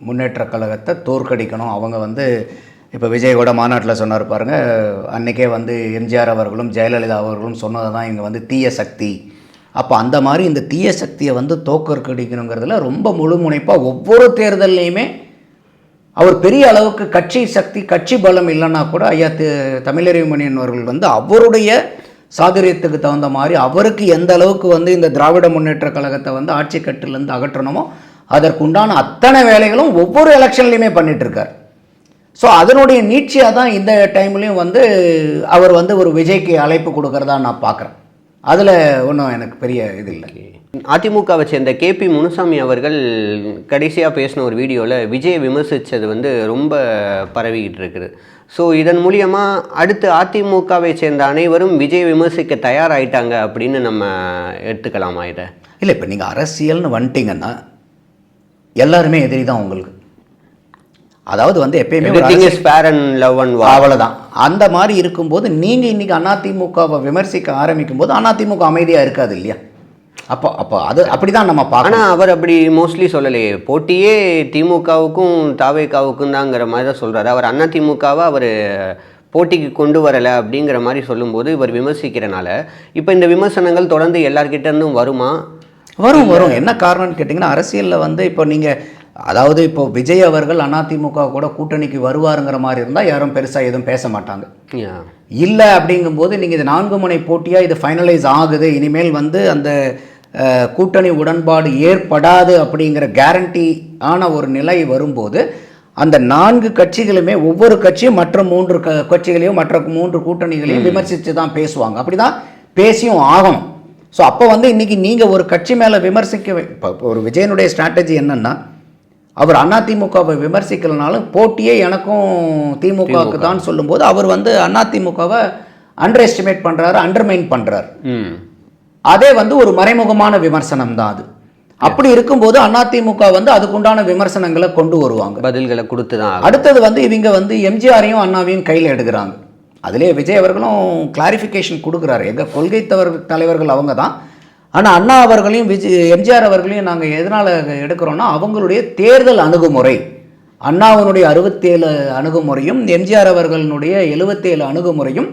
முன்னேற்ற கழகத்தை தோற்கடிக்கணும். அவங்க வந்து இப்போ விஜயோட மாநாட்டில் சொன்னார் பாருங்க, அன்றைக்கே வந்து எம்ஜிஆர் அவர்களும் ஜெயலலிதா அவர்களும் சொன்னது தான் இங்கே வந்து தீய சக்தி. அப்போ அந்த மாதிரி இந்த தீய சக்தியை வந்து தோற்கடிக்கணுங்கிறதுல ரொம்ப முழு முனைப்பாக ஒவ்வொரு தேர்தல்லையுமே அவர் பெரிய அளவுக்கு கட்சி சக்தி கட்சி பலம் இல்லைன்னா கூட ஐயா தமிழறிவு மணியன் அவர்கள் வந்து அவருடைய சாதுரியத்துக்கு தகுந்த மாதிரி அவருக்கு எந்த அளவுக்கு வந்து இந்த திராவிட முன்னேற்ற கழகத்தை வந்து ஆட்சி கட்டிலேருந்து அகற்றணுமோ அதற்குண்டான அத்தனை வேலைகளும் ஒவ்வொரு எலெக்ஷன்லையுமே பண்ணிகிட்ருக்கார். ஸோ அதனுடைய நீட்சியாக தான் இந்த டைம்லேயும் வந்து அவர் வந்து ஒரு விஜய்க்கு அழைப்பு கொடுக்கறதா நான் பார்க்குறேன். அதில் ஒன்றும் எனக்கு பெரிய இது இல்லை. அதிமுகவை சேர்ந்த கேபி முனுசாமி அவர்கள் கடைசியாக பேசின ஒரு வீடியோவில் விஜயை விமர்சித்தது வந்து ரொம்ப பரவிக்கிட்டு இருக்குது. ஸோ இதன் மூலியமாக அடுத்து அதிமுகவை சேர்ந்த அனைவரும் விஜயை விமர்சிக்க தயாராகிட்டாங்க அப்படின்னு நம்ம எடுத்துக்கலாமா இதை? இல்லை, இப்போ நீங்கள் அரசியல்னு வந்துட்டீங்கன்னா எல்லாருமே எதிரி தான் உங்களுக்கு. அதாவது வந்து எப்பயுமே அவ்வளோதான். அந்த மாதிரி இருக்கும்போது நீங்கள் இன்றைக்கி அதிமுகவை விமர்சிக்க ஆரம்பிக்கும் போது அதிமுக அமைதியாக இருக்காது இல்லையா? அப்போ அது அப்படி தான் நம்ம பார்க்கணும். ஆனால் அவர் அப்படி மோஸ்ட்லி சொல்லலையே, போட்டியே திமுகவுக்கும் தாவேகாவுக்கும் தாங்கிற மாதிரி தான் சொல்கிறாரு. அவர் அதிமுகவை அவர் போட்டிக்கு கொண்டு வரலை அப்படிங்கிற மாதிரி சொல்லும்போது இவர் விமர்சிக்கிறனால இப்போ இந்த விமர்சனங்கள் தொடர்ந்து எல்லார்கிட்ட இருந்தும் வருமா? வரும். என்ன காரணம்னு கேட்டிங்கன்னா அரசியலில் வந்து இப்போ நீங்கள் அதாவது இப்போ விஜய் அவர்கள் அதிமுக கூட கூட்டணிக்கு வருவாருங்கிற மாதிரி இருந்தால் யாரும் பெருசாக எதுவும் பேச மாட்டாங்க. இல்லை அப்படிங்கும்போது நீங்கள் இது 4 முனை போட்டியாக இது ஃபைனலைஸ் ஆகுது, இனிமேல் வந்து அந்த கூட்டணி உடன்பாடு ஏற்படாது அப்படிங்கிற கேரண்டி ஆன ஒரு நிலை வரும்போது அந்த 4 கட்சிகளுமே ஒவ்வொரு கட்சியும் மற்ற 3 கட்சிகளையும் மற்ற 3 கூட்டணிகளையும் விமர்சித்து தான் பேசுவாங்க. அப்படி தான் பேசியும் ஆகணும். ஸோ அப்போ வந்து இன்றைக்கி நீங்கள் ஒரு கட்சி மேலே விமர்சிக்க இப்போ ஒரு விஜயனுடைய ஸ்ட்ராட்டஜி என்னென்னா, அவர் அதிமுகவை விமர்சிக்கலனாலும் போட்டியே எனக்கும் திமுகவுக்கு தான் சொல்லும்போது அவர் வந்து அதிமுகவை அண்டர் எஸ்டிமேட் பண்ணுறாரு, அண்டர்மைன் பண்ணுறாரு. அதே வந்து ஒரு மறைமுகமான விமர்சனம் தான் அது. அப்படி இருக்கும்போது அதிமுக வந்து அதுக்குண்டான விமர்சனங்களை கொண்டு வருவாங்க, பதில்களை கொடுத்து தான். அடுத்தது வந்து இவங்க வந்து எம்ஜிஆரையும் அண்ணாவையும் கையில் எடுக்கிறாங்க. அதிலே விஜய் அவர்களும் கிளாரிஃபிகேஷன் கொடுக்குறாரு, எங்கள் கொள்கை தலைவர்கள் அவங்க தான், ஆனால் அண்ணா அவர்களையும் எம்ஜிஆர் அவர்களையும் நாங்கள் எதனால் எடுக்கிறோன்னா அவங்களுடைய தேர்தல் அணுகுமுறை, அண்ணாவினுடைய 67 அணுகுமுறையும் எம்ஜிஆர் அவர்களுடைய 77 அணுகுமுறையும்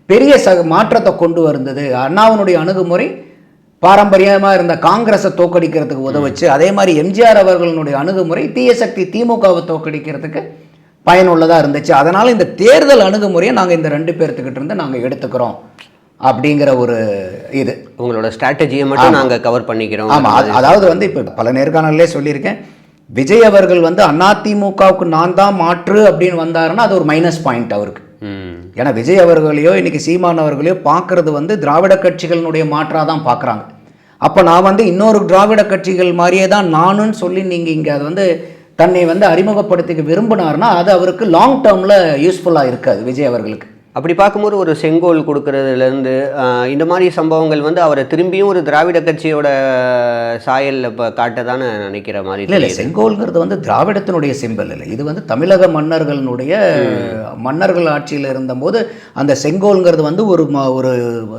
பெரிய மாற்றத்தை கொண்டு வந்தது. அண்ணாவினுடைய அணுகுமுறை பாரம்பரியமாக இருந்த காங்கிரஸை தோக்கடிக்கிறதுக்கு உதவுச்சு. அதே மாதிரி எம்ஜிஆர் அவர்களுடைய அணுகுமுறை தீய சக்தி திமுகவை தோக்கடிக்கிறதுக்கு பயனுள்ளதாக இருந்துச்சு. அதனால் இந்த தேர்தல் அணுகுமுறையை நாங்கள் இந்த 2 பேர்த்துக்கிட்ட இருந்து நாங்கள் எடுத்துக்கிறோம் அப்படிங்கிற ஒரு இது உங்களோட ஸ்ட்ராட்டஜியை மட்டும் நாங்கள் கவர் பண்ணிக்கிறோம். ஆமாம், அதாவது வந்து இப்போ பல நேர்காணலே சொல்லியிருக்கேன், விஜய் அவர்கள் வந்து அதிமுகவுக்கு நான் தான் மாற்று அப்படின்னு வந்தாருன்னா அது ஒரு மைனஸ் பாயிண்ட் அவருக்கு. ஏன்னா விஜய் அவர்களையோ இன்னைக்கு சீமான் அவர்களையோ பார்க்கறது வந்து திராவிட கட்சிகளினுடைய மாற்றாக தான் பார்க்குறாங்க. அப்போ நான் வந்து இன்னொரு திராவிட கட்சிகள் மாதிரியே தான் நானுன்னு சொல்லி நீங்கள் இங்கே அது வந்து தன்னை வந்து அறிமுகப்படுத்திக்க விரும்பினார்னா அது அவருக்கு லாங் டேர்மில் யூஸ்ஃபுல்லாக இருக்காது விஜய் அவர்களுக்கு. அப்படி பார்க்கும்போது ஒரு செங்கோல் கொடுக்கறதுலேருந்து இந்த மாதிரி சம்பவங்கள் வந்து அவரை திரும்பியும் ஒரு திராவிட கட்சியோட சாயலில் இப்போ காட்ட தானே நினைக்கிற மாதிரி. இல்லை, செங்கோல்ங்கிறது வந்து திராவிடத்தினுடைய சிம்பல் இல்லை, இது வந்து தமிழக மன்னர்கள் ஆட்சியில் இருந்தபோது அந்த செங்கோல்ங்கிறது வந்து ஒரு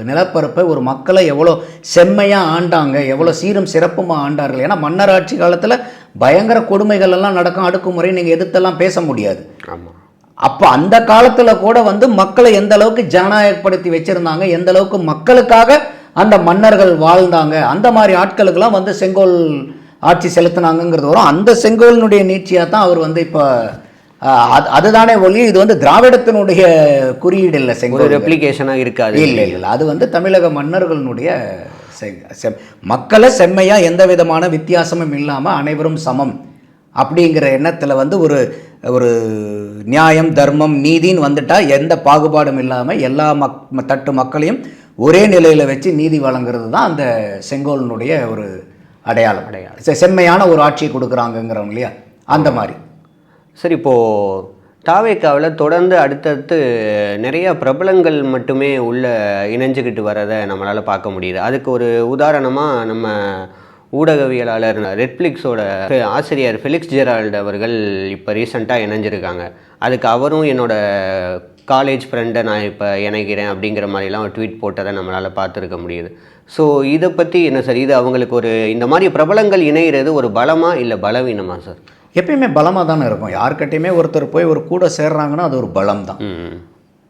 நிலப்பரப்பை ஒரு மக்களை எவ்வளோ செம்மையாக ஆண்டாங்க, எவ்வளோ சீரும் சிறப்புமாக ஆண்டார்கள். ஏன்னா மன்னர் ஆட்சி காலத்தில் பயங்கர கொடுமைகள் எல்லாம் நடக்கும், அடக்குமுறை நீங்கள் எதிர்த்தெல்லாம் பேச முடியாது. ஆமாம். அப்போ அந்த காலத்தில் கூட வந்து மக்களை எந்த அளவுக்கு ஜனநாயகப்படுத்தி வச்சுருந்தாங்க, எந்த அளவுக்கு மக்களுக்காக அந்த மன்னர்கள் வாழ்ந்தாங்க, அந்த மாதிரி ஆட்களுக்கெல்லாம் வந்து செங்கோல் ஆட்சி செலுத்தினாங்கிறது வரும். அந்த செங்கோலினுடைய நீட்சியாக தான் அவர் வந்து இப்போ அதுதானே ஒளி, இது வந்து திராவிடத்தினுடைய குறியீடு இல்லை, செங்கோல் ரெப்ளிகேஷனாக இருக்காது. இல்லை, அது வந்து தமிழக மன்னர்களுடைய மக்களை செம்மையாக எந்த விதமான வித்தியாசமும் இல்லாமல் அனைவரும் சமம் அப்படிங்கிற எண்ணத்தில் வந்து ஒரு நியாயம் தர்மம் நீதின்னு வந்துட்டால் எந்த பாகுபாடும் இல்லாமல் எல்லா தட்டு மக்களையும் ஒரே நிலையில் வச்சு நீதி வழங்குறது தான் அந்த செங்கோலினுடைய ஒரு அடையாளம். செம்மையான ஒரு ஆட்சியை கொடுக்குறாங்கங்கிறவங்க இல்லையா, அந்த மாதிரி. சரி, இப்போது தாவேக்காவில் தொடர்ந்து அடுத்தடுத்து நிறைய பிரபலங்கள் மட்டுமே உள்ள இணைஞ்சிக்கிட்டு வரதை நம்மளால் பார்க்க முடியுது. அதுக்கு ஒரு உதாரணமாக நம்ம ஊடகவியலாளர் நெட்ஃப்ளிக்ஸோட ஆசிரியர் ஃபெலிக்ஸ் ஜெரால்டு அவர்கள் இப்போ ரீசெண்டாக இணைஞ்சிருக்காங்க. அதுக்கு அவரும் என்னோட காலேஜ் ஃப்ரெண்டை நான் இப்போ இணைக்கிறேன் அப்படிங்கிற மாதிரிலாம் ஒரு ட்வீட் போட்டதை நம்மளால் பார்த்துருக்க முடியுது. ஸோ இதை பற்றி என்ன சார், இது அவங்களுக்கு ஒரு இந்த மாதிரி பிரபலங்கள் இணைகிறது ஒரு பலமா இல்லை பலவீனமா சார்? எப்பயுமே பலமாக தானே இருக்கும். யார்கிட்டையுமே ஒருத்தர் போய் ஒரு கூட சேர்றாங்கன்னா அது ஒரு பலம் தான்.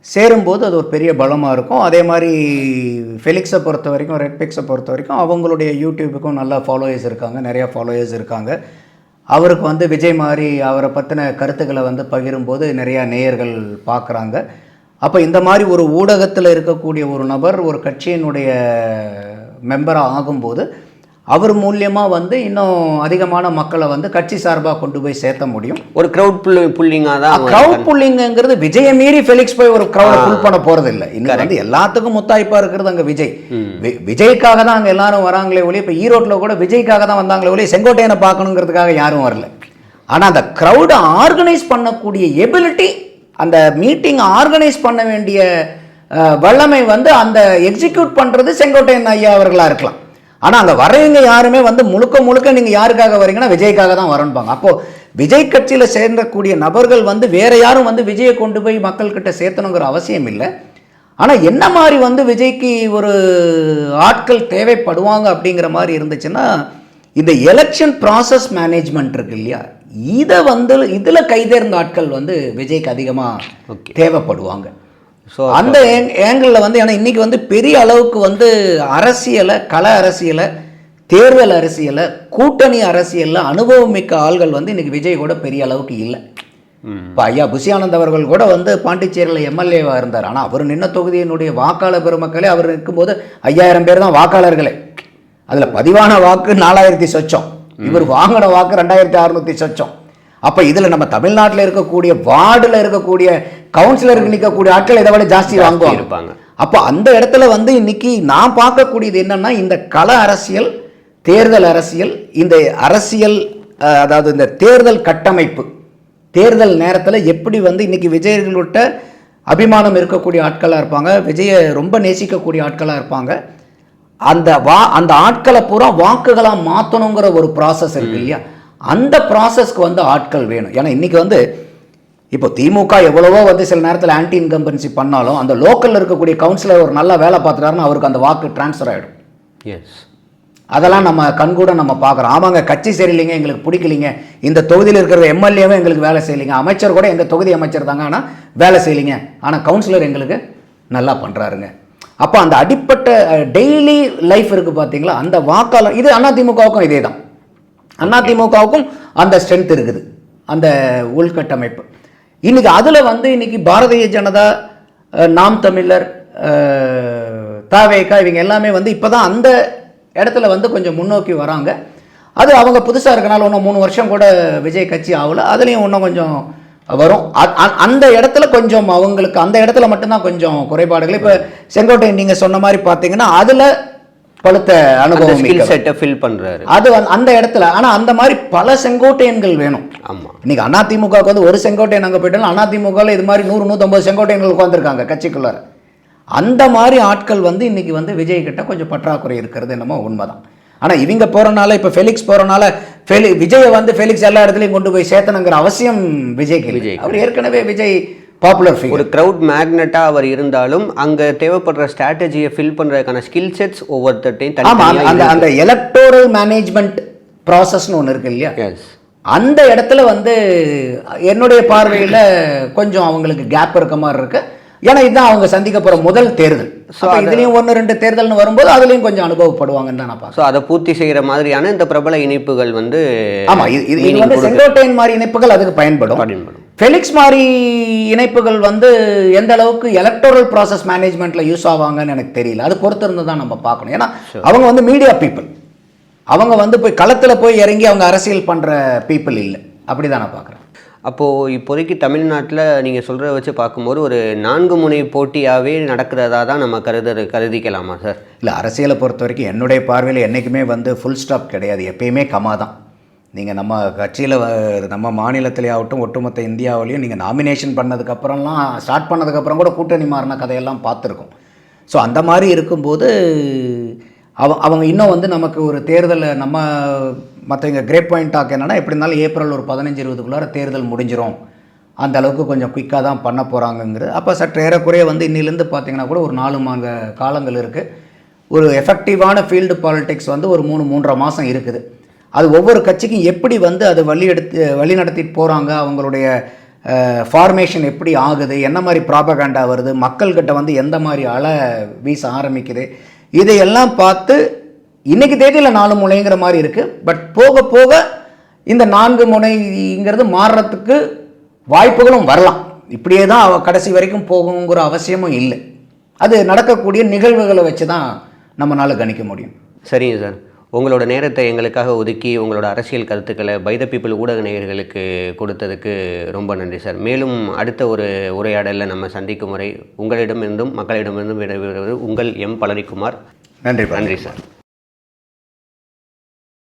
சேரும்போது அது ஒரு பெரிய பலமாக இருக்கும். அதே மாதிரி ஃபெலிக்ஸை பொறுத்த வரைக்கும், ரெட்பிக்ஸை பொறுத்த வரைக்கும் அவங்களுடைய யூடியூபுக்கும் நல்ல ஃபாலோயர்ஸ் இருக்காங்க, நிறையா ஃபாலோயர்ஸ் இருக்காங்க. அவருக்கு வந்து விஜய் மாதிரி அவரை பற்றின கருத்துக்களை வந்து பகிரும்போது நிறையா நேயர்கள் பார்க்குறாங்க. அப்போ இந்த மாதிரி ஒரு ஊடகத்தில் இருக்கக்கூடிய ஒரு நபர் ஒரு கட்சியினுடைய மெம்பராக ஆகும்போது அவர் மூலியமாக வந்து இன்னும் அதிகமான மக்களை வந்து கட்சி சார்பாக கொண்டு போய் சேர்த்த முடியும். ஒரு க்ரௌட் புல்லிங்காக தான். க்ரௌட் புல்லிங்கிறது விஜயை மீறி ஃபெலிக்ஸ் போய் ஒரு க்ரௌடை புல் பண்ண போகிறது இல்லை. இன்னும் வந்து எல்லாத்துக்கும் முத்தாய்ப்பாக இருக்கிறது அங்கே விஜய். விஜய்க்காக தான் அங்கே எல்லாரும் வராங்களே ஒழிய, இப்போ ஈரோட்டில் கூட விஜய்க்காக தான் வந்தாங்களே ஒழிய செங்கோட்டையனை பார்க்கணுங்கிறதுக்காக யாரும் வரல. ஆனால் அந்த க்ரௌடை ஆர்கனைஸ் பண்ணக்கூடிய எபிலிட்டி, அந்த மீட்டிங் ஆர்கனைஸ் பண்ண வேண்டிய வல்லமை வந்து அந்த எக்ஸிக்யூட் பண்ணுறது செங்கோட்டையன் ஐயா அவர்களாக இருக்கலாம். ஆனால் அங்கே வரவங்க யாருமே வந்து முழுக்க நீங்கள் யாருக்காக வரீங்கன்னா விஜய்க்காக தான் வரணுப்பாங்க. அப்போது விஜய் கட்சியில் சேர்ந்தக்கூடிய நபர்கள் வந்து வேறு யாரும் வந்து விஜயை கொண்டு போய் மக்கள்கிட்ட சேர்த்தணுங்கிற அவசியம் இல்லை. ஆனால் என்ன மாதிரி வந்து விஜய்க்கு ஒரு ஆட்கள் தேவைப்படுவாங்க அப்படிங்கிற மாதிரி இருந்துச்சுன்னா, இந்த எலெக்ஷன் ப்ராசஸ் மேனேஜ்மெண்ட் இருக்கு இல்லையா, இதை வந்து இதில் கைதேர்ந்த ஆட்கள் வந்து விஜய்க்கு அதிகமாக தேவைப்படுவாங்க. ஸோ அந்த ஏங்கிளில் வந்து, ஏன்னா இன்றைக்கி வந்து பெரிய அளவுக்கு வந்து அரசியலை, கள அரசியலை, தேர்தல் அரசியலை, கூட்டணி அரசியலில் அனுபவம் மிக்க ஆள்கள் வந்து இன்றைக்கி விஜய் கூட பெரிய அளவுக்கு இல்லை. இப்போ ஐயா புஷி ஆனந்த் அவர்கள் கூட வந்து பாண்டிச்சேரியில் எம்எல்ஏவாக இருந்தார். ஆனால் அவர் நின்ன தொகுதியினுடைய வாக்காளர் பெருமக்களே அவர் இருக்கும்போது 5000 பேர் தான் வாக்காளர்களே. அதில் பதிவான வாக்கு 4000 சொச்சம், இவர் வாங்கின வாக்கு 2600 சொச்சம். அப்போ இதில் நம்ம தமிழ்நாட்டில் இருக்கக்கூடிய வார்டில் இருக்கக்கூடிய கவுன்சிலருக்கு நிற்கக்கூடிய ஆட்கள் இதை விட ஜாஸ்தி வாங்குவாங்க இருப்பாங்க. அப்போ அந்த இடத்துல வந்து இன்னைக்கு நான் பார்க்கக்கூடியது என்னன்னா, இந்த கள அரசியல், தேர்தல் அரசியல், இந்த அரசியல் அதாவது இந்த தேர்தல் கட்டமைப்பு, தேர்தல் நேரத்தில் எப்படி வந்து இன்னைக்கு விஜயர்கள்ட்ட அபிமானம் இருக்கக்கூடிய ஆட்களாக இருப்பாங்க, விஜயை ரொம்ப நேசிக்கக்கூடிய ஆட்களாக இருப்பாங்க. அந்த ஆட்களை பூரா வாக்குகளாக மாற்றணுங்கிற ஒரு ப்ராசஸ் இருக்கு இல்லையா, அந்த ப்ராசஸ்க்கு வந்து ஆட்கள் வேணும். ஏன்னா இன்னைக்கு வந்து இப்போ திமுக எவ்வளவோ வந்து சில நேரத்தில் ஆன்டி இன்கம்பன்சி பண்ணாலும் அந்த லோக்கலில் இருக்கக்கூடிய கவுன்சிலர் ஒரு நல்லா வேலை பார்த்துட்டாருன்னா அவருக்கு அந்த வாக்கு டிரான்ஸ்ஃபர் ஆகிடும். எஸ், அதெல்லாம் நம்ம கண்கூட நம்ம பார்க்குறோம். ஆமாங்க, கட்சி சரியில்லைங்க, எங்களுக்கு பிடிக்கலிங்க, இந்த தொகுதியில் இருக்கிற எம்எல்ஏவே எங்களுக்கு வேலை செய்யலைங்க, அமைச்சர் கூட எங்கள் தொகுதி அமைச்சர் தாங்க ஆனால் வேலை செய்யலைங்க, ஆனால் கவுன்சிலர் எங்களுக்கு நல்லா பண்ணுறாருங்க. அப்போ அந்த அடிப்பட்ட டெய்லி லைஃப் இருக்குது பார்த்தீங்களா, அந்த வாக்காளர். இது அதிமுகவுக்கும் இதே தான். அதிமுகவுக்கும் அந்த ஸ்ட்ரென்த் இருக்குது, அந்த உள்கட்டமைப்பு. இன்னைக்கு அதில் வந்து இன்னைக்கு பாரதிய ஜனதா, நாம் தமிழர், தவேகா இவங்க எல்லாமே வந்து இப்போ தான் அந்த இடத்துல வந்து கொஞ்சம் முன்னோக்கி வராங்க. அது அவங்க புதுசாக இருக்கனால இன்னும் 3 வருஷம் கூட விஜய் கட்சி ஆகல, அதுலேயும் இன்னும் கொஞ்சம் வரும். அந்த இடத்துல கொஞ்சம் அவங்களுக்கு அந்த இடத்துல மட்டும்தான் கொஞ்சம் குறைபாடுகள். இப்போ செங்கோட்டையன் நீங்கள் சொன்ன மாதிரி பார்த்தீங்கன்னா அதில் பழுத்த அனுபவம் செட்டை ஃபில் பண்ணுறாரு அது அந்த இடத்துல. ஆனால் அந்த மாதிரி பல செங்கோட்டையன்கள் வேணும். ஆமாம், இன்னைக்கு அதிமுகவுக்கு வந்து ஒரு செங்கோட்டையன் அங்கே போயிட்டாலும் அதிமுகவில் இது மாதிரி 100-150 செங்கோட்டையன்கள் உட்காந்துருக்காங்க கட்சிக்குள்ளார. அந்த மாதிரி ஆட்கள் வந்து இன்னைக்கு வந்து விஜய் கிட்ட கொஞ்சம் பற்றாக்குறை இருக்கிறது என்னமோ உண்மைதான். ஆனால் இவங்க போகிறனால, இப்போ ஃபெலிக்ஸ் போகிறனால விஜயை வந்து ஃபெலிக்ஸ் எல்லா இடத்துலையும் கொண்டு போய் சேர்த்தணுங்கிற அவசியம் விஜய்க்கு. அவர் ஏற்கனவே விஜய் பாப்புலர் ஃபிகர், ஒரு க்ரௌட் மேக்னெட்டாக அவர் இருந்தாலும் அங்கே தேவைப்படுற ஸ்ட்ராட்டஜியை ஃபில் பண்ணுறதுக்கான ஸ்கில் செட்ஸ் ஒவ்வொருத்தையும். ஆமாம், அந்த எலக்டோரல் மேனேஜ்மெண்ட் ப்ராசஸ்னு ஒன்று இருக்கு இல்லையா, அந்த இடத்துல வந்து என்னுடைய பார்வையில் கொஞ்சம் அவங்களுக்கு கேப் இருக்க மாதிரி இருக்கு. ஏன்னா இதுதான் அவங்க சந்திக்க போகிற முதல் தேர்தல். ஸோ இதுலேயும் 1-2 தேர்தல்னு வரும்போது அதுலேயும் கொஞ்சம் அனுபவப்படுவாங்கன்னு தான் நான் பார்க்குறேன். ஸோ அதை பூர்த்தி செய்கிற மாதிரியான இந்த பிரபல இணைப்புகள் வந்து, ஆமாம், இது வந்து செங்கோட்டையன் மாதிரி இணைப்புகள் அதுக்கு பயன்படும். ஃபெலிக்ஸ் மாதிரி இணைப்புகள் வந்து எந்த அளவுக்கு எலக்டோரல் ப்ராசஸ் மேனேஜ்மெண்ட்டில் யூஸ் ஆவாங்கன்னு எனக்கு தெரியல. அது பொறுத்திருந்து தான் நம்ம பார்க்கணும். ஏன்னா அவங்க வந்து மீடியா பீப்புள், அவங்க வந்து போய் களத்தில் போய் இறங்கி அவங்க அரசியல் பண்ணுற பீப்புள் இல்லை. அப்படி தான் நான் பார்க்குறேன். அப்போது இப்போதைக்கு தமிழ்நாட்டில் நீங்கள் சொல்கிறத வச்சு பார்க்கும்போது ஒரு 4 முனை போட்டியாகவே நடக்கிறதா தான் நம்ம கருதிக்கலாமா சார்? இல்லை, அரசியலை பொறுத்த வரைக்கும் என்னுடைய பார்வையில் என்றைக்குமே வந்து ஃபுல் ஸ்டாப் கிடையாது, எப்பயுமே கமா தான். நீங்கள் நம்ம கட்சியில் நம்ம மாநிலத்திலே ஆகட்டும், ஒட்டுமொத்த இந்தியாவிலையும் நீங்கள் நாமினேஷன் பண்ணதுக்கப்புறம்லாம் ஸ்டார்ட் பண்ணதுக்கப்புறம் கூட கூட்டணி மாறின கதையெல்லாம் பார்த்துருக்கோம். ஸோ அந்த மாதிரி இருக்கும்போது அவங்க இன்னும் வந்து நமக்கு ஒரு தேர்தலில் நம்ம மற்றவங்க கிரேட் பாயிண்ட் டாக் என்னென்னா, எப்படி இருந்தாலும் ஏப்ரல் ஒரு 15-20க்குள்ளார தேர்தல் முடிஞ்சிடும், அந்த அளவுக்கு கொஞ்சம் குயிக்காக தான் பண்ண போகிறாங்கங்கிறது. அப்போ சற்று ஏறக்குறைய வந்து இன்னிலேருந்து பார்த்தீங்கன்னா கூட ஒரு 4 மாத காலங்கள் இருக்குது. ஒரு எஃபெக்டிவான ஃபீல்டு பாலிடிக்ஸ் வந்து ஒரு 3-3.5 மாதம் இருக்குது. அது ஒவ்வொரு கட்சிக்கும் எப்படி வந்து அது வழி நடத்திட்டு போகிறாங்க, அவங்களுடைய ஃபார்மேஷன் எப்படி ஆகுது, என்ன மாதிரி ப்ராபகண்டா வருது, மக்கள்கிட்ட வந்து எந்த மாதிரி அலை வீச ஆரம்பிக்குது, இதையெல்லாம் பார்த்து இன்றைக்கி தேதியில் 4 முனைங்கிற மாதிரி இருக்குது. பட் போக போக இந்த 4 முனைங்கிறது மாறுறதுக்கு வாய்ப்புகளும் வரலாம். இப்படியே தான் கடைசி வரைக்கும் போகுங்கிற அவசியமும் இல்லை. அது நடக்கக்கூடிய நிகழ்வுகளை வச்சு தான் நம்மளால் கணிக்க முடியும். சரிங்க சார், உங்களோட நேரத்தை எங்களுக்காக ஒதுக்கி உங்களோட அரசியல் கருத்துக்களை பை த பீப்புள் ஊடக நேயர்களுக்கு கொடுத்ததுக்கு ரொம்ப நன்றி சார். மேலும் அடுத்த ஒரு உரையாடலில் நம்ம சந்திக்கும் வரை உங்களிடமிருந்தும் மக்களிடமிருந்தும் விடைபெறுவது உங்கள் எம். பழனிக்குமார். நன்றி. நன்றி சார்.